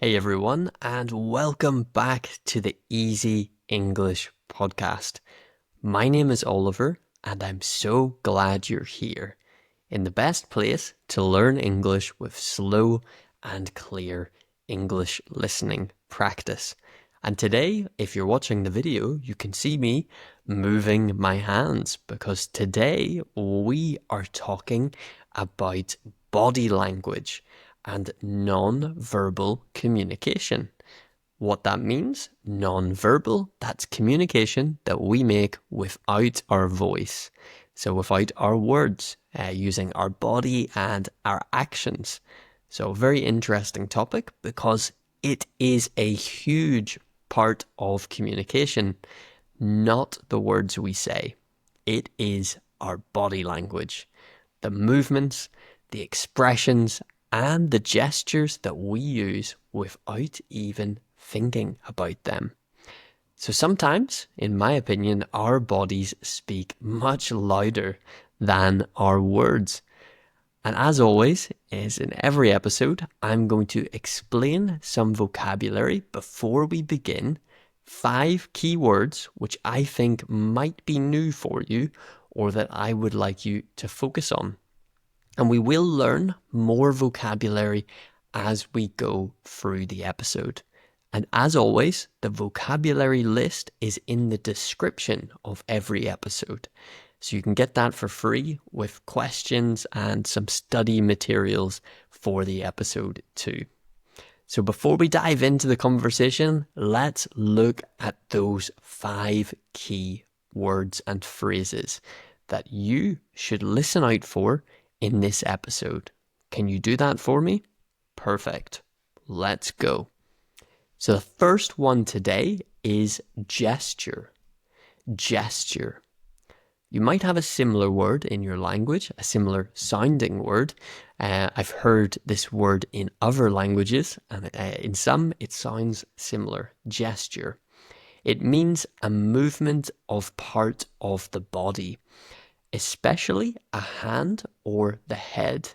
Hey everyone, and welcome back to the Easy English podcast. My name is Oliver, and I'm so glad you're here in the best place to learn English with slow and clear English listening practice. And today, if you're watching the video, you can see me moving my hands because today we are talking about body language and non-verbal communication. What that means, non-verbal, that's communication that we make without our voice. So without our words, using our body and our actions. So very interesting topic because it is a huge part of communication, not the words we say. It is our body language, the movements, the expressions, and the gestures that we use without even thinking about them. So sometimes, in my opinion, our bodies speak much louder than our words. And as always, is in every episode, I'm going to explain some vocabulary before we begin, 5 key words which I think might be new for you or that I would like you to focus on. And we will learn more vocabulary as we go through the episode. And as always, the vocabulary list is in the description of every episode. So you can get that for free with questions and some study materials for the episode too. So before we dive into the conversation, let's look at those 5 key words and phrases that you should listen out for in this episode. Can you do that for me? Perfect. Let's go. So the first one today is gesture. Gesture. You might have a similar word in your language, a similar sounding word. I've heard this word in other languages, and in some it sounds similar. Gesture. It means a movement of part of the body, especially a hand or the head,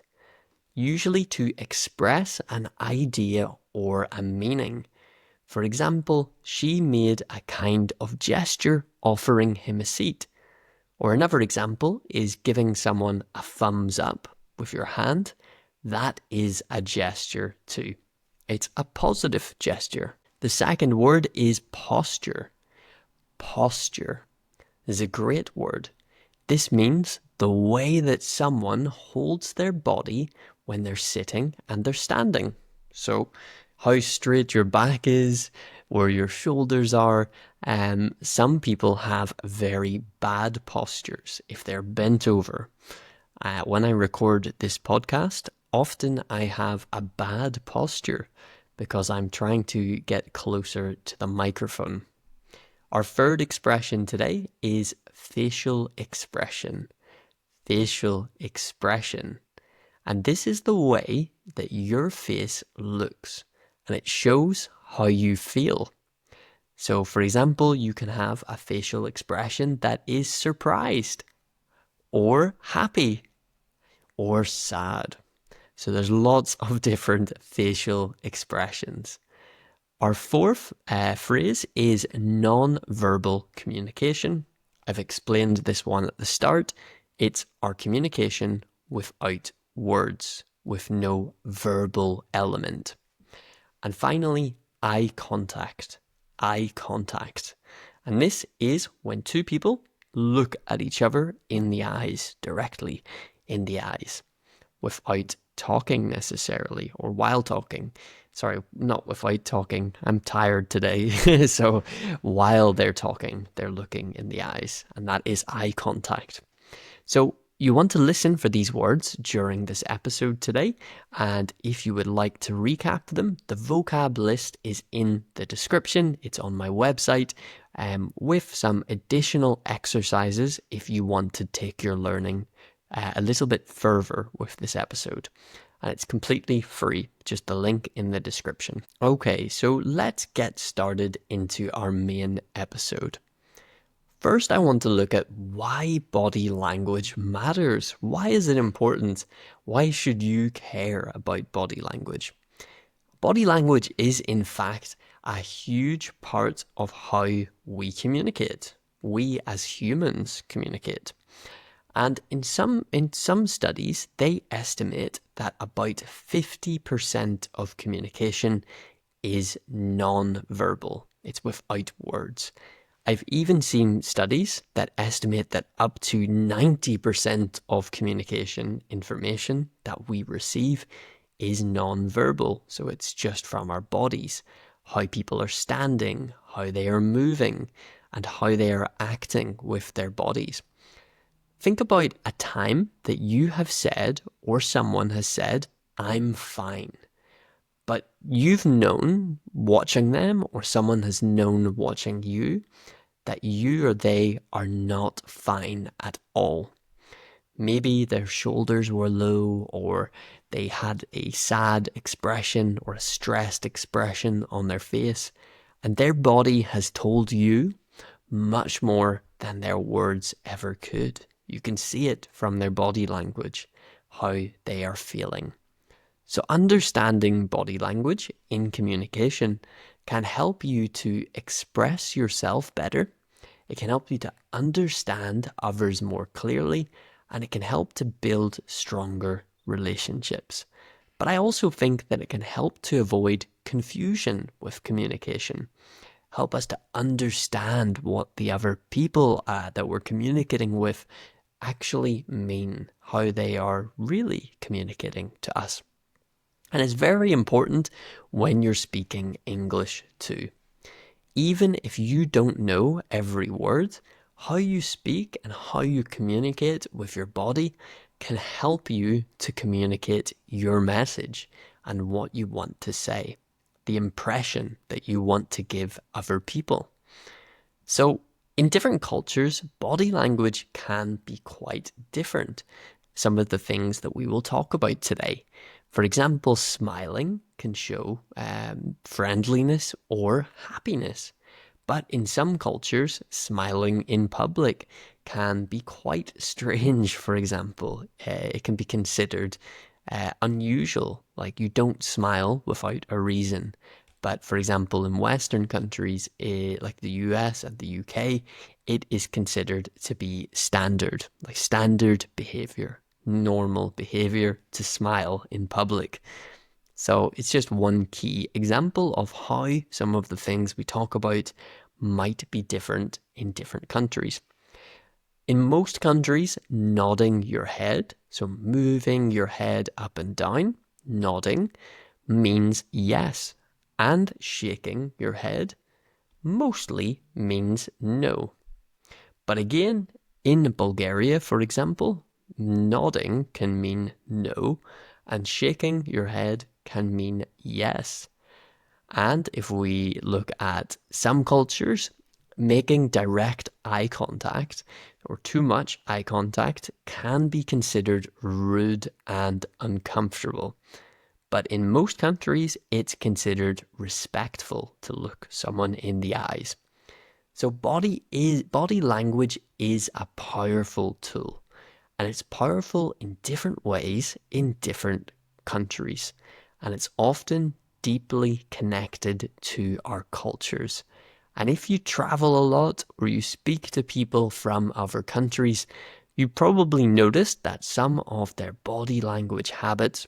usually to express an idea or a meaning. For example, she made a kind of gesture offering him a seat. Or another example is giving someone a thumbs up with your hand. That is a gesture too. It's a positive gesture. The second word is posture. Posture is a great word. This means the way that someone holds their body when they're sitting and they're standing. So how straight your back is, where your shoulders are. Some people have very bad postures if they're bent over. When I record this podcast, often I have a bad posture because I'm trying to get closer to the microphone. Our third expression today is facial expression. Facial expression. And this is the way that your face looks, and it shows how you feel. So, for example, you can have a facial expression that is surprised, or happy, or sad. So there's lots of different facial expressions. Our fourth phrase is non-verbal communication. I've explained this one at the start. It's our communication without words, with no verbal element. And finally, eye contact. Eye contact. And this is when two people look at each other in the eyes, directly in the eyes, without talking necessarily, or while talking. Sorry, not without talking. I'm tired today. So while they're talking, they're looking in the eyes, and that is eye contact. So you want to listen for these words during this episode today, and if you would like to recap them, the vocab list is in the description. It's on my website, with some additional exercises if you want to take your learning a little bit further with this episode. And it's completely free, just the link in the description. Okay, so let's get started into our main episode. First, I want to look at why body language matters. Why is it important? Why should you care about body language? Body language is, in fact, a huge part of how we communicate. We as humans communicate. And in some studies, they estimate that about 50% of communication is non-verbal. It's without words. I've even seen studies that estimate that up to 90% of communication information that we receive is non-verbal. So it's just from our bodies, how people are standing, how they are moving, and how they are acting with their bodies. Think about a time that you have said or someone has said, "I'm fine." But you've known watching them, or someone has known watching you, that you or they are not fine at all. Maybe their shoulders were low, or they had a sad expression or a stressed expression on their face, and their body has told you much more than their words ever could. You can see it from their body language, how they are feeling. So understanding body language in communication can help you to express yourself better. It can help you to understand others more clearly, and it can help to build stronger relationships. But I also think that it can help to avoid confusion with communication, help us to understand what the other people that we're communicating with actually mean, how they are really communicating to us. And it's very important when you're speaking English too. Even if you don't know every word, how you speak and how you communicate with your body can help you to communicate your message and what you want to say, the impression that you want to give other people. So in different cultures, body language can be quite different. Some of the things that we will talk about today. For example, smiling can show friendliness or happiness. But in some cultures, smiling in public can be quite strange, for example. It can be considered unusual, like you don't smile without a reason. But for example, in Western countries, like the US and the UK, it is considered to be standard, like standard behavior, normal behavior to smile in public. So it's just one key example of how some of the things we talk about might be different in different countries. In most countries, nodding your head, so moving your head up and down, nodding, means yes, and shaking your head mostly means no. But again, in Bulgaria, for example, nodding can mean no, and shaking your head can mean yes. And if we look at some cultures, making direct eye contact or too much eye contact can be considered rude and uncomfortable. But in most countries, it's considered respectful to look someone in the eyes. So body language is a powerful tool, and it's powerful in different ways in different countries, and it's often deeply connected to our cultures. And if you travel a lot or you speak to people from other countries, you probably noticed that some of their body language habits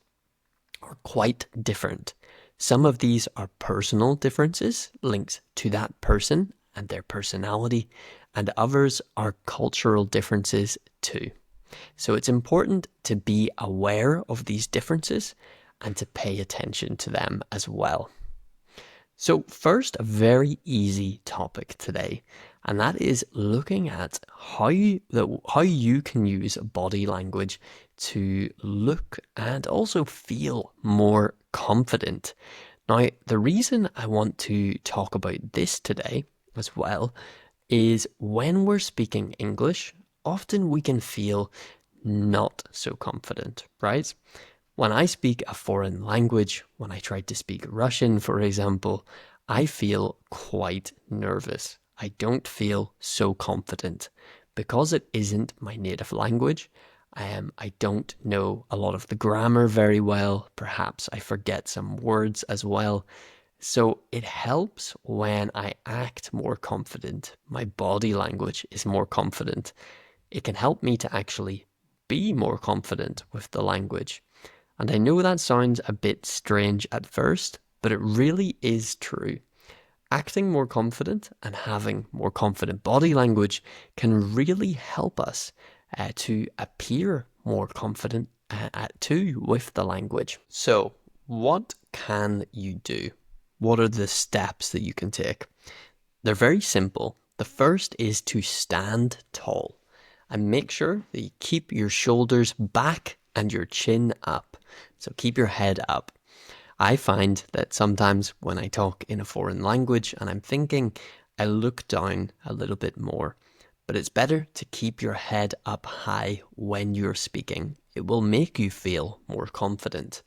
are quite different. Some of these are personal differences linked to that person and their personality, and others are cultural differences too. So it's important to be aware of these differences and to pay attention to them as well. So first, a very easy topic today, and that is looking at how you can use body language to look and also feel more confident. Now, the reason I want to talk about this today as well is when we're speaking English, often we can feel not so confident, right? When I speak a foreign language, when I try to speak Russian, for example, I feel quite nervous. I don't feel so confident because it isn't my native language. I don't know a lot of the grammar very well. Perhaps I forget some words as well. So it helps when I act more confident. My body language is more confident. It can help me to actually be more confident with the language. And I know that sounds a bit strange at first, but it really is true. Acting more confident and having more confident body language can really help us to appear more confident too with the language. So, what can you do? What are the steps that you can take? They're very simple. The first is to stand tall and make sure that you keep your shoulders back and your chin up. So keep your head up. I find that sometimes when I talk in a foreign language and I'm thinking, I look down a little bit more. But it's better to keep your head up high when you're speaking. It will make you feel more confident.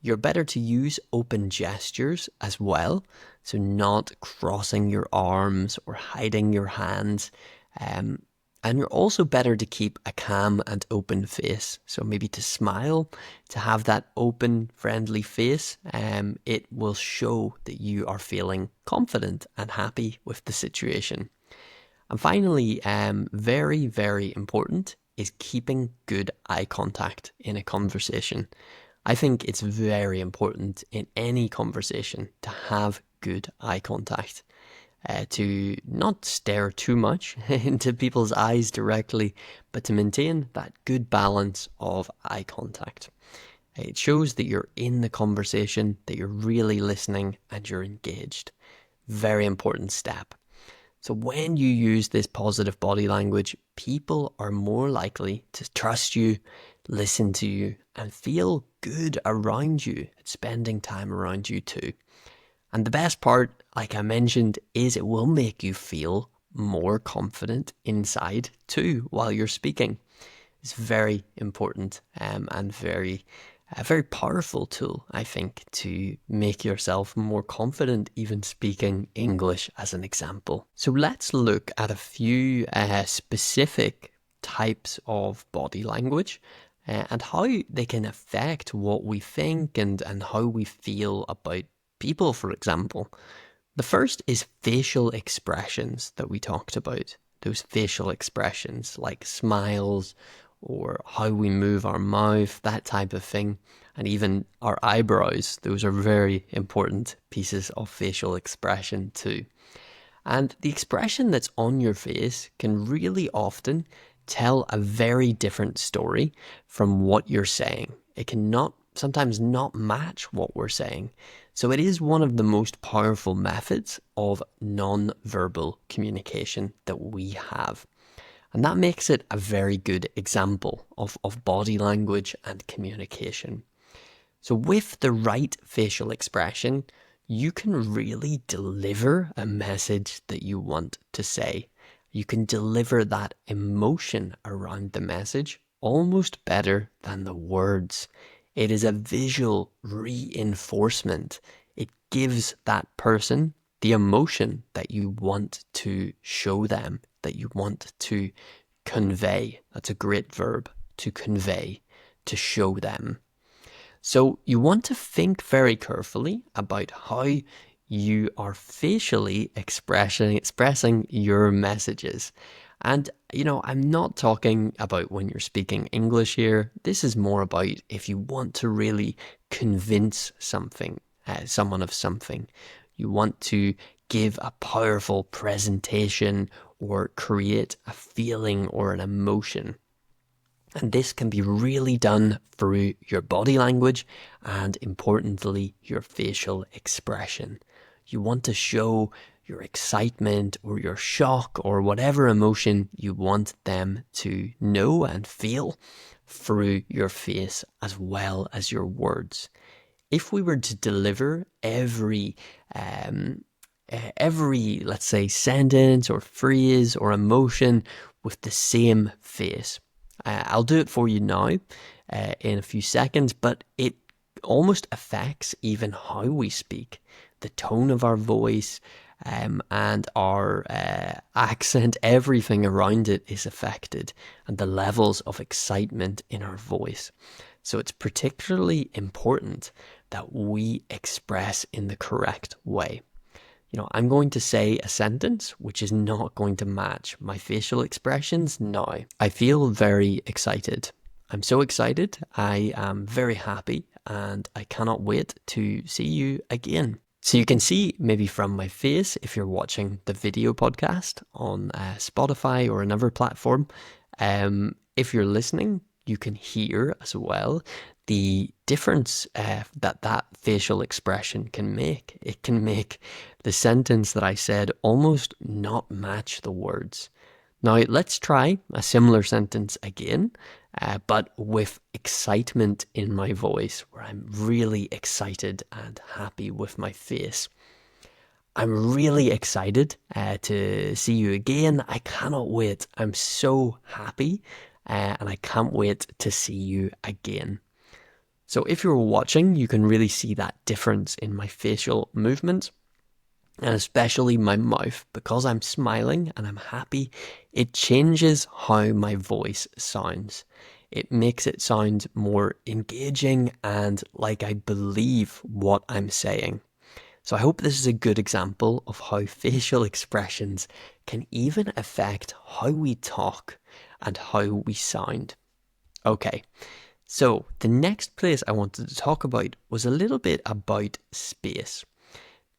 You're better to use open gestures as well, so not crossing your arms or hiding your hands. And you're also better to keep a calm and open face. So maybe to smile, to have that open, friendly face. It will show that you are feeling confident and happy with the situation. And finally, very, very important is keeping good eye contact in a conversation. I think it's very important in any conversation to have good eye contact. To not stare too much into people's eyes directly, but to maintain that good balance of eye contact. It shows that you're in the conversation, that you're really listening and you're engaged. Very important step. So when you use this positive body language, people are more likely to trust you, listen to you, and feel good around you, spending time around you too. And the best part, like I mentioned, is it will make you feel more confident inside too while you're speaking. It's very important and a very powerful tool, I think, to make yourself more confident even speaking English as an example. So let's look at a few specific types of body language and how they can affect what we think and how we feel about people, for example. The first is facial expressions that we talked about. Those facial expressions like smiles or how we move our mouth, that type of thing, and even our eyebrows. Those are very important pieces of facial expression too. And the expression that's on your face can really often tell a very different story from what you're saying. It cannot sometimes not match what we're saying. So it is one of the most powerful methods of non-verbal communication that we have. And that makes it a very good example of body language and communication. So with the right facial expression, you can really deliver a message that you want to say. You can deliver that emotion around the message almost better than the words. It is a visual reinforcement. It gives that person the emotion that you want to show them, that you want to convey. That's a great verb, to convey, to show them. So you want to think very carefully about how you are facially expressing your messages. And, I'm not talking about when you're speaking English here. This is more about if you want to really convince someone of something. You want to give a powerful presentation or create a feeling or an emotion. And this can be really done through your body language and, importantly, your facial expression. You want to show your excitement or your shock or whatever emotion you want them to know and feel through your face as well as your words. If we were to deliver every, let's say, sentence or phrase or emotion with the same face, I'll do it for you now in a few seconds, but it almost affects even how we speak, the tone of our voice, and our accent, everything around it is affected, and the levels of excitement in our voice. So it's particularly important that we express in the correct way. I'm going to say a sentence which is not going to match my facial expressions now. I feel very excited. I'm so excited. I am very happy and I cannot wait to see you again. So you can see maybe from my face if you're watching the video podcast on Spotify or another platform. If you're listening, you can hear as well the difference that facial expression can make. It can make the sentence that I said almost not match the words. Now let's try a similar sentence again, but with excitement in my voice, where I'm really excited and happy with my face. I'm really excited to see you again. I cannot wait. I'm so happy and I can't wait to see you again. So if you're watching, you can really see that difference in my facial movement and especially my mouth. Because I'm smiling and I'm happy, it changes how my voice sounds. It makes it sound more engaging and like I believe what I'm saying. So I hope this is a good example of how facial expressions can even affect how we talk and how we sound. Okay, so the next place I wanted to talk about was a little bit about space.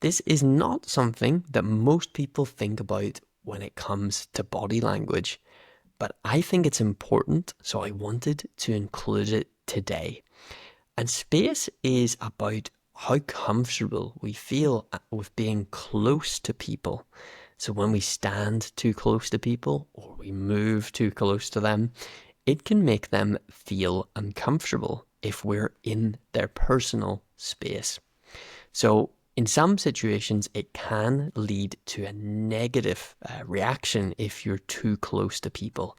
This is not something that most people think about when it comes to body language, but I think it's important, so I wanted to include it today. And space is about how comfortable we feel with being close to people. So when we stand too close to people or we move too close to them, it can make them feel uncomfortable if we're in their personal space. So in some situations, it can lead to a negative reaction if you're too close to people.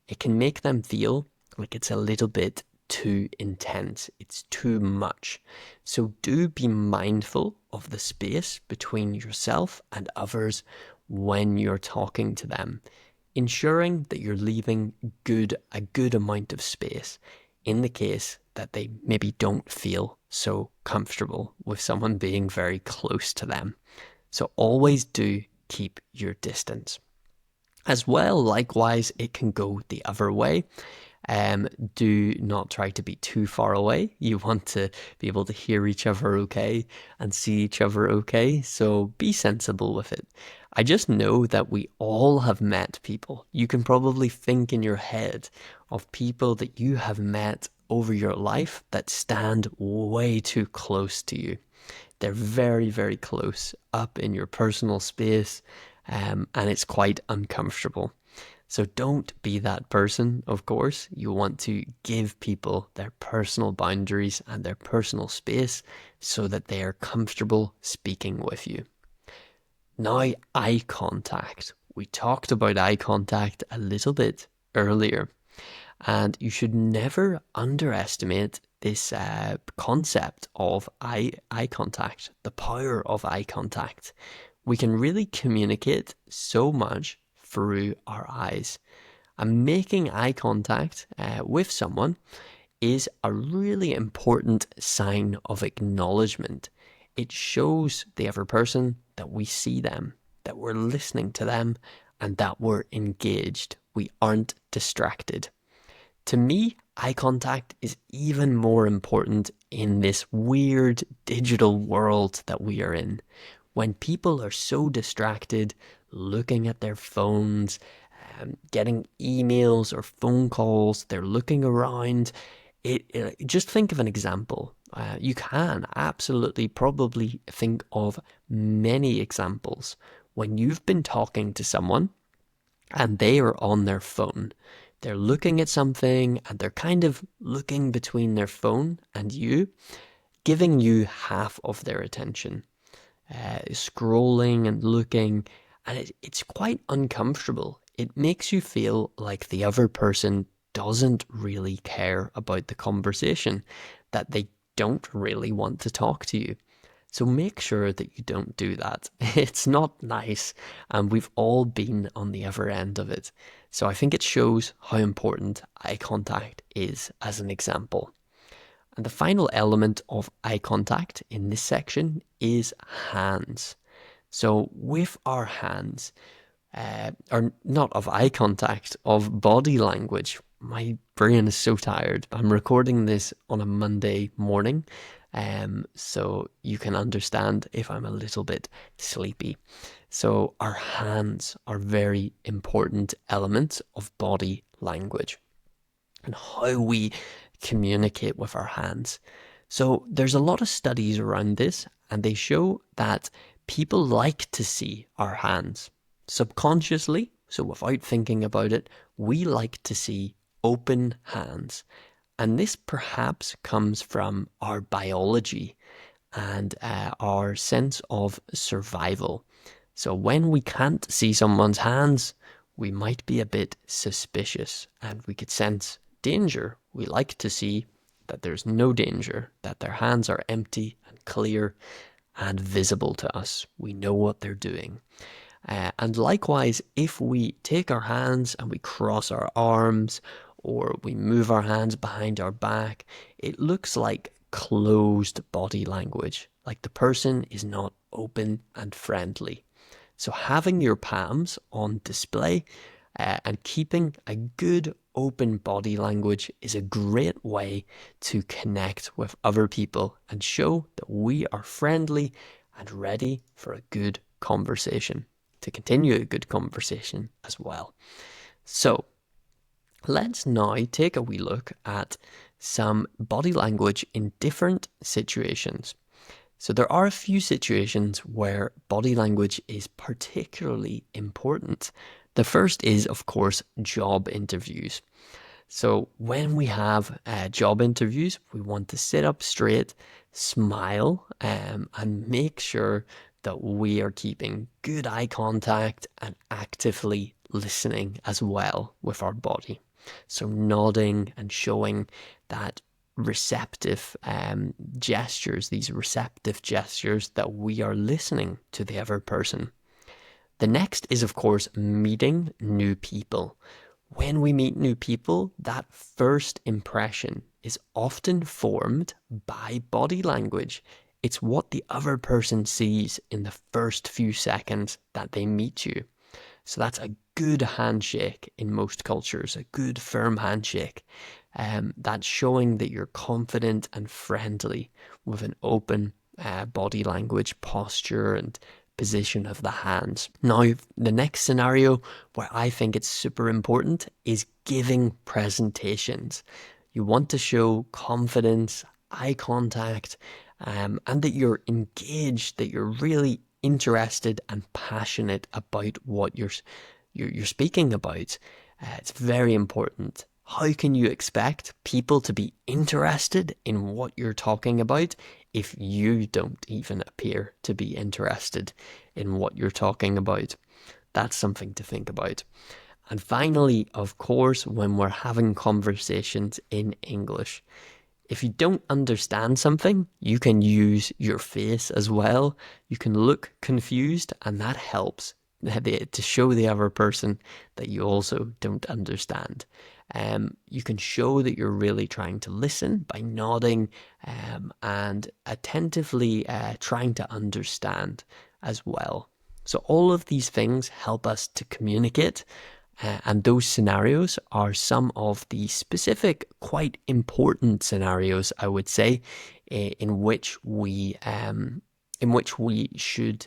It can make them feel like it's a little bit too intense. It's too much. So do be mindful of the space between yourself and others when you're talking to them, ensuring that you're leaving a good amount of space in the case that they maybe don't feel so comfortable with someone being very close to them. So always do keep your distance. As well, likewise, it can go the other way. Do not try to be too far away. You want to be able to hear each other okay and see each other okay. So be sensible with it. I just know that we all have met people. You can probably think in your head of people that you have met over your life that stand way too close to you. They're very, very close up in your personal space, and it's quite uncomfortable. So don't be that person, of course. You want to give people their personal boundaries and their personal space so that they are comfortable speaking with you. Now, eye contact. We talked about eye contact a little bit earlier, and you should never underestimate this concept of eye contact, the power of eye contact. We can really communicate so much through our eyes. And making eye contact with someone is a really important sign of acknowledgement. It shows the other person that we see them, that we're listening to them, and that we're engaged. We aren't distracted. To me, eye contact is even more important in this weird digital world that we are in. When people are so distracted, looking at their phones, getting emails or phone calls, they're looking around. Just think of an example. You can absolutely probably think of many examples when you've been talking to someone and they are on their phone. They're looking at something and they're kind of looking between their phone and you, giving you half of their attention, scrolling and looking, and it's quite uncomfortable. It makes you feel like the other person doesn't really care about the conversation, that they don't really want to talk to you. So make sure that you don't do that. It's not nice, and we've all been on the other end of it. So I think it shows how important eye contact is as an example. And the final element of eye contact in this section is hands. So with our hands, or not of eye contact, of body language. My brain is so tired. I'm recording this on a Monday morning, so you can understand if I'm a little bit sleepy. So our hands are very important elements of body language and how we communicate with our hands. So there's a lot of studies around this, and they show that people like to see our hands. Subconsciously, so without thinking about it, we like to see open hands. And this perhaps comes from our biology and our sense of survival. So when we can't see someone's hands, we might be a bit suspicious and we could sense danger. We like to see that there's no danger, that their hands are empty and clear and visible to us. We know what they're doing. And likewise, if we take our hands and we cross our arms or we move our hands behind our back, it looks like closed body language, like the person is not open and friendly. So having your palms on display and keeping a good open body language is a great way to connect with other people and show that we are friendly and ready for a good conversation, to continue a good conversation as well. So let's now take a wee look at some body language in different situations. So there are a few situations where body language is particularly important. The first is, of course, job interviews. So when we have job interviews, we want to sit up straight, smile, and make sure that we are keeping good eye contact and actively listening as well with our body. So nodding and showing that receptive gestures, these receptive gestures that we are listening to the other person. The next is, of course, meeting new people. When we meet new people, that first impression is often formed by body language. It's what the other person sees in the first few seconds that they meet you. So that's a good handshake in most cultures, a good firm handshake. That's showing that you're confident and friendly with an open body language, posture, and position of the hands. Now, the next scenario where I think it's super important is giving presentations. You want to show confidence, eye contact, and that you're engaged, that you're really interested and passionate about what you're speaking about. It's very important. How can you expect people to be interested in what you're talking about if you don't even appear to be interested in what you're talking about? That's something to think about. And finally, of course, when we're having conversations in English, if you don't understand something, you can use your face as well. You can look confused, and that helps to show the other person that you also don't understand. You can show that you're really trying to listen by nodding and attentively trying to understand as well. So all of these things help us to communicate, and those scenarios are some of the specific, quite important scenarios, I would say, in which we should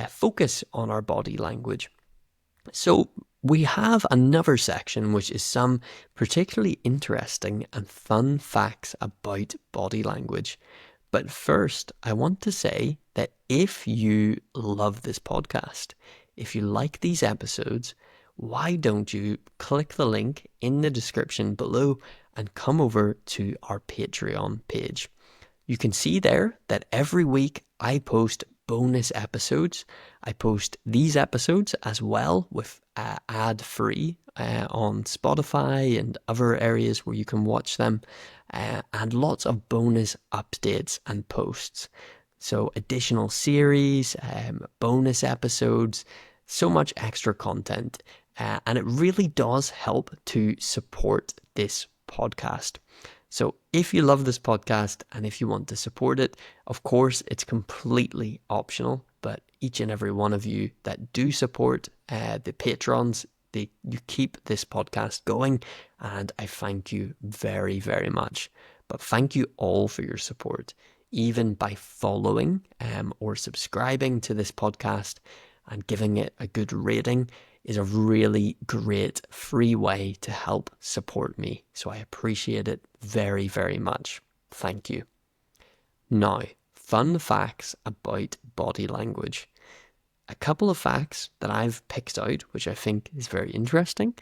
focus on our body language. So we have another section which is some particularly interesting and fun facts about body language. But first, I want to say that if you love this podcast, if you like these episodes, why don't you click the link in the description below and come over to our Patreon page. You can see there that every week I post bonus episodes. I post these episodes as well with ad-free on Spotify and other areas where you can watch them, and lots of bonus updates and posts. So additional series, bonus episodes, so much extra content. And it really does help to support this podcast. So if you love this podcast and if you want to support it, of course, it's completely optional. But each and every one of you that do support the patrons, you keep this podcast going. And I thank you very, very much. But thank you all for your support, even by following or subscribing to this podcast and giving it a good rating is a really great free way to help support me. So I appreciate it very, very much. Thank you. Now, fun facts about body language. A couple of facts that I've picked out, which I think is very interesting.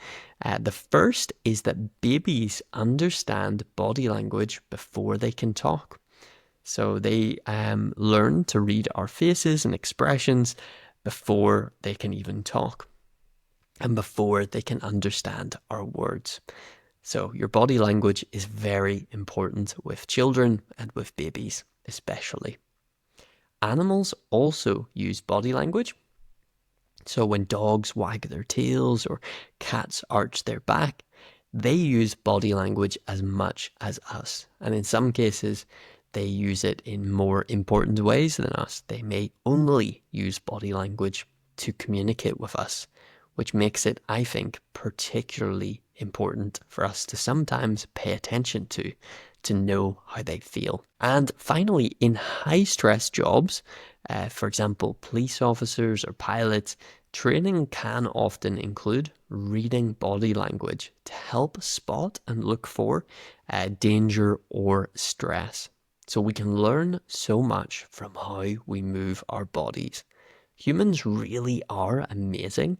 The first is that babies understand body language before they can talk. So they learn to read our faces and expressions before they can even talk and before they can understand our words. So your body language is very important with children and with babies especially. Animals also use body language. So when dogs wag their tails or cats arch their back, they use body language as much as us. And in some cases, they use it in more important ways than us. They may only use body language to communicate with us, which makes it, I think, particularly important for us to sometimes pay attention to know how they feel. And finally, in high-stress jobs, for example, police officers or pilots, training can often include reading body language to help spot and look for danger or stress. So we can learn so much from how we move our bodies. Humans really are amazing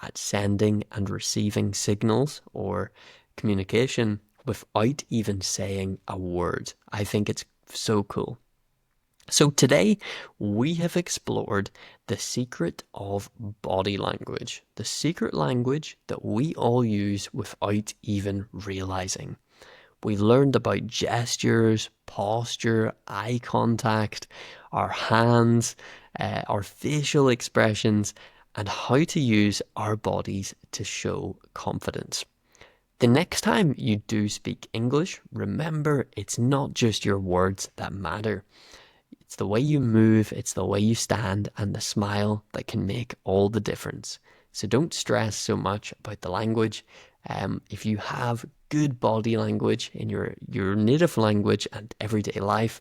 at sending and receiving signals or communication without even saying a word. I think it's so cool. So today we have explored the secret of body language, the secret language that we all use without even realizing. We learned about gestures, posture, eye contact, our hands, our facial expressions, and how to use our bodies to show confidence. The next time you do speak English, remember it's not just your words that matter. It's the way you move, it's the way you stand, and the smile that can make all the difference. So don't stress so much about the language. If you have good body language in your native language and everyday life,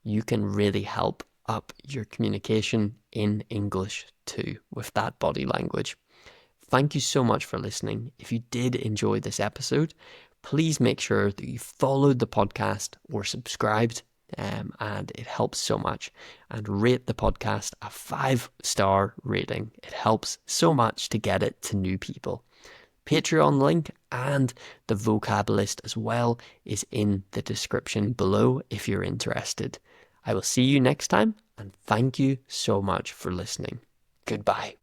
you can really help up your communication in English too with that body language. Thank you so much for listening. If you did enjoy this episode, please make sure that you followed the podcast or subscribed, and it helps so much. And rate the podcast a 5-star rating. It helps so much to get it to new people. Patreon link and the vocab list as well is in the description below if you're interested. I will see you next time, and thank you so much for listening. Goodbye.